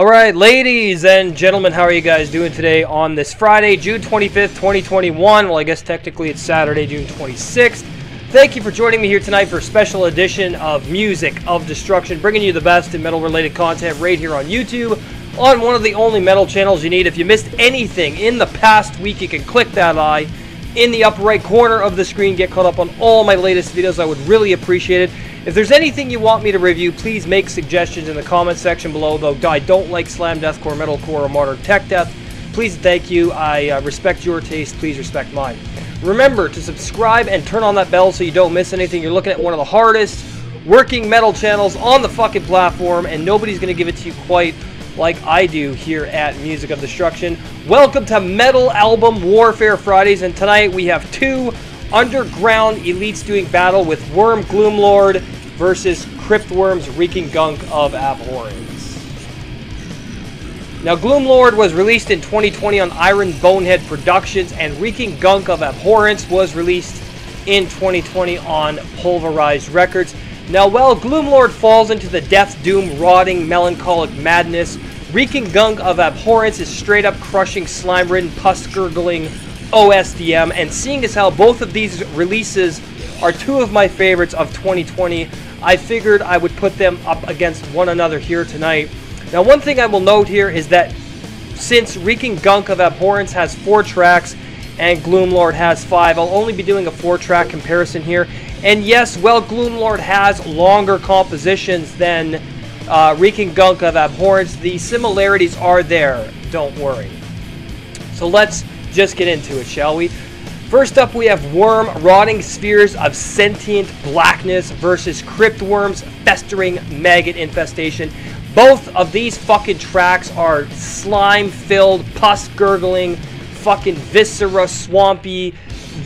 Alright, ladies and gentlemen, how are you guys doing today on this Friday, June 25th, 2021? Well, I guess technically it's Saturday, June 26th. Thank you for joining me here tonight for a special edition of Music of Destruction, bringing you the best in metal-related content right here on YouTube, on one of the only metal channels you need. If you missed anything in the past week, you can click that eye in the upper right corner of the screen, get caught up on all my latest videos. I would really appreciate it. If there's anything you want me to review, please make suggestions in the comment section below, though I don't like slam deathcore, metalcore, or modern tech death. Please and thank you. I respect your taste. Please respect mine. Remember to subscribe and turn on that bell so you don't miss anything. You're looking at one of the hardest working metal channels on the fucking platform, and nobody's going to give it to you quite like I do here at Music of Destruction. Welcome to Metal Album Warfare Fridays, and tonight we have two underground elites doing battle with Worm-Gloomlord versus Cryptworm's Reeking Gunk of Abhorrence. Now, Gloomlord was released in 2020 on Iron Bonehead Productions, and Reeking Gunk of Abhorrence was released in 2020 on Pulverised Records. Now, while Gloomlord falls into the death, doom, rotting, melancholic madness, Reeking Gunk of Abhorrence is straight up crushing, slime-ridden, pus-gurgling OSDM, and seeing as how both of these releases are two of my favorites of 2020, I figured I would put them up against one another here tonight. Now, one thing I will note here is that since Reeking Gunk of Abhorrence has 4 tracks and Gloomlord has 5, I'll only be doing a 4-track comparison here. And yes, well, Gloomlord has longer compositions than Reeking Gunk of Abhorrence. The similarities are there, don't worry. So let's just get into it, shall we? First up, we have Worm, Rotting Spheres of Sentient Blackness versus Cryptworm's Festering Maggot Infestation. Both of these fucking tracks are slime-filled, pus-gurgling, fucking viscera, swampy,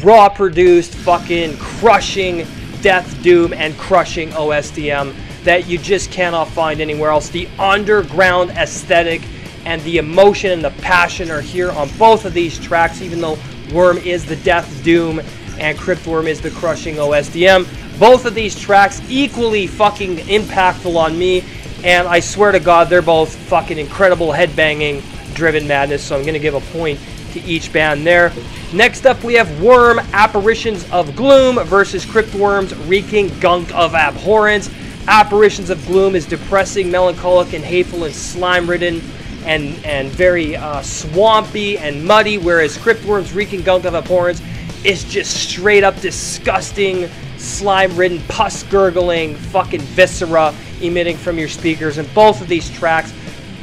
raw-produced, fucking crushing death, doom, and crushing OSDM that you just cannot find anywhere else. The underground aesthetic and the emotion and the passion are here on both of these tracks, even though Worm is the death, doom, and Cryptworm is the crushing OSDM. Both of these tracks equally fucking impactful on me, and I swear to God, they're both fucking incredible headbanging driven madness, so I'm going to give a point to each band there. Next up, we have Worm, Apparitions of Gloom versus Cryptworm's Reeking Gunk of Abhorrence. Apparitions of Gloom is depressing, melancholic, and hateful, and slime-ridden, and very swampy and muddy, whereas Cryptworm's Reeking Gunk of Abhorrence is just straight up disgusting, slime-ridden, pus-gurgling, fucking viscera emitting from your speakers. And both of these tracks,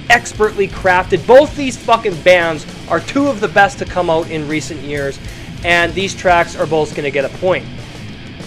expertly crafted. Both these fucking bands are two of the best to come out in recent years, and these tracks are both going to get a point.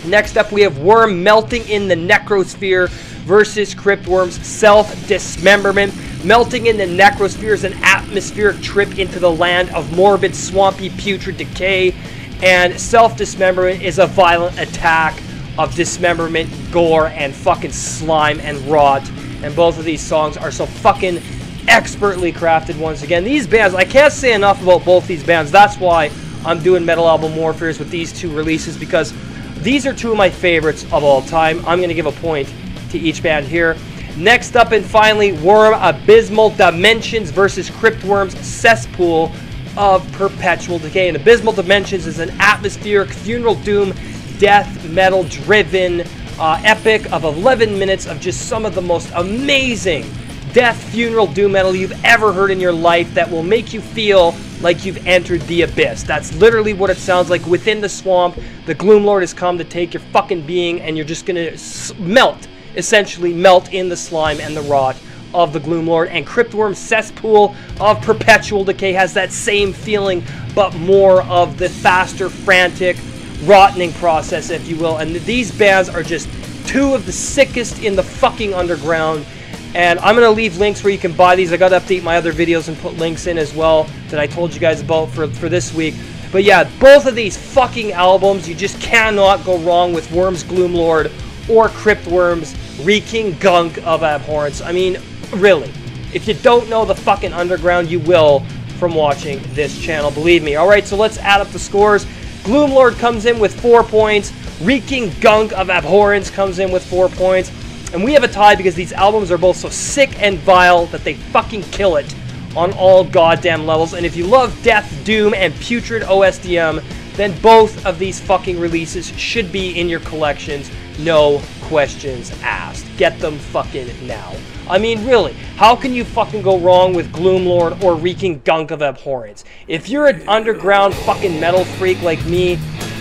Next up, we have Worm, Melting in the Necrosphere versus Cryptworm's Self-Dismemberment. Melting in the Necrosphere is an atmospheric trip into the land of morbid, swampy, putrid decay, and Self-Dismemberment is a violent attack of dismemberment, gore, and fucking slime and rot. And both of these songs are so fucking expertly crafted once again. These bands, I can't say enough about both these bands. That's why I'm doing Metal Album Warfares with these two releases, because these are two of my favorites of all time. I'm going to give a point to each band here. Next up, and finally, Worm, Abysmal Dimensions versus Cryptworm's Cesspool of Perpetual Decay. And Abysmal Dimensions is an atmospheric funeral doom, death metal driven epic of 11 minutes of just some of the most amazing death funeral doom metal you've ever heard in your life that will make you feel like you've entered the abyss. That's literally what it sounds like. Within the swamp, the Gloomlord has come to take your fucking being, and you're just gonna melt, essentially melt in the slime and the rot of the Gloomlord. And Cryptworm's Cesspool of Perpetual Decay has that same feeling, but more of the faster, frantic, rotting process, if you will. And these bands are just two of the sickest in the fucking underground. And I'm going to leave links where you can buy these. I got to update my other videos and put links in as well that I told you guys about for this week. But yeah, both of these fucking albums, you just cannot go wrong with Worm's Gloomlord or Cryptworm's Reeking Gunk of Abhorrence. I mean, really. If you don't know the fucking underground, you will from watching this channel. Believe me. Alright, so let's add up the scores. Gloomlord comes in with 4 points. Reeking Gunk of Abhorrence comes in with 4 points. And we have a tie because these albums are both so sick and vile that they fucking kill it on all goddamn levels. And if you love death, doom, and putrid OSDM, then both of these fucking releases should be in your collections. No questions asked. Get them fucking now. I mean, really, how can you fucking go wrong with Worm-Gloomlord or Reeking Gunk of Abhorrence? If you're an underground fucking metal freak like me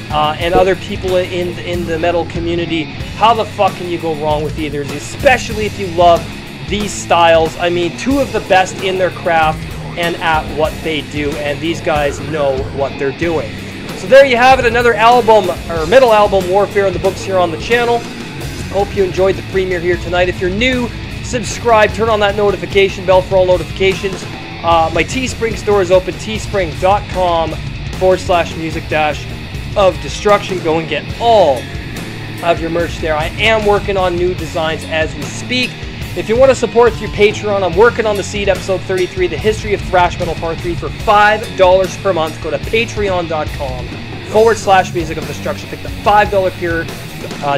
and other people in the metal community, how the fuck can you go wrong with either of these? Especially if you love these styles. I mean, two of the best in their craft and at what they do, and these guys know what they're doing. So there you have it, another album, or metal album warfare in the books here on the channel. Hope you enjoyed the premiere here tonight. If you're new, subscribe, turn on that notification bell for all notifications. My Teespring store is open, teespring.com/music-of-destruction. Go and get all of your merch there. I am working on new designs as we speak. If you want to support through Patreon, I'm working on The Seed episode 33, The History of Thrash Metal Part 3 for $5 per month. Go to patreon.com/music-of-destruction. Pick the $5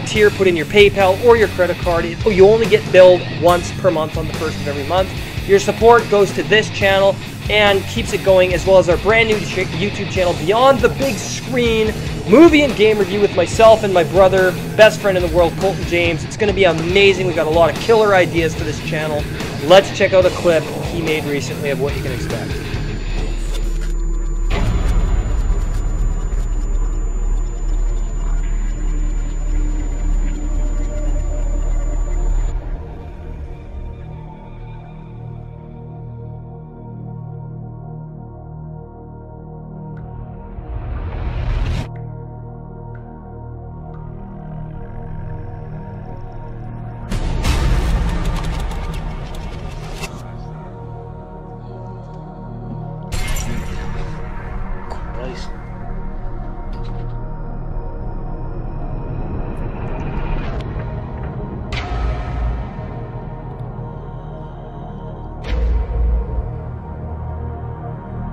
tier, put in your PayPal or your credit card. You only get billed once per month on the first of every month. Your support goes to this channel and keeps it going, as well as our brand new YouTube channel, Beyond the Big Screen, movie and game review with myself and my brother, best friend in the world, Colton James. It's going to be amazing. We've got a lot of killer ideas for this channel. Let's check out a clip he made recently of what you can expect.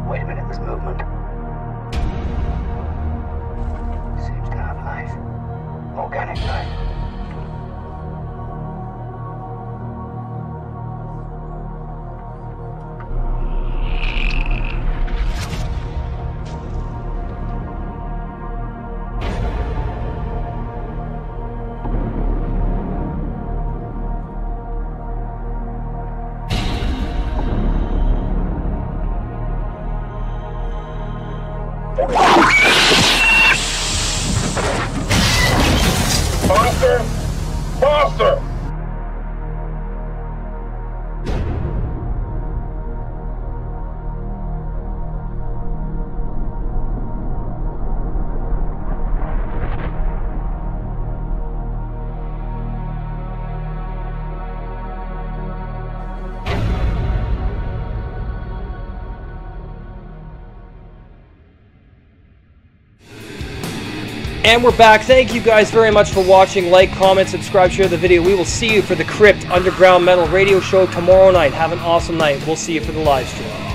Wait a minute, this movement seems to have life. Organic life. Faster! Faster! And we're back. Thank you guys very much for watching. Like, comment, subscribe, share the video. We will see you for the Crypt Underground Metal Radio Show tomorrow night. Have an awesome night. We'll see you for the live stream.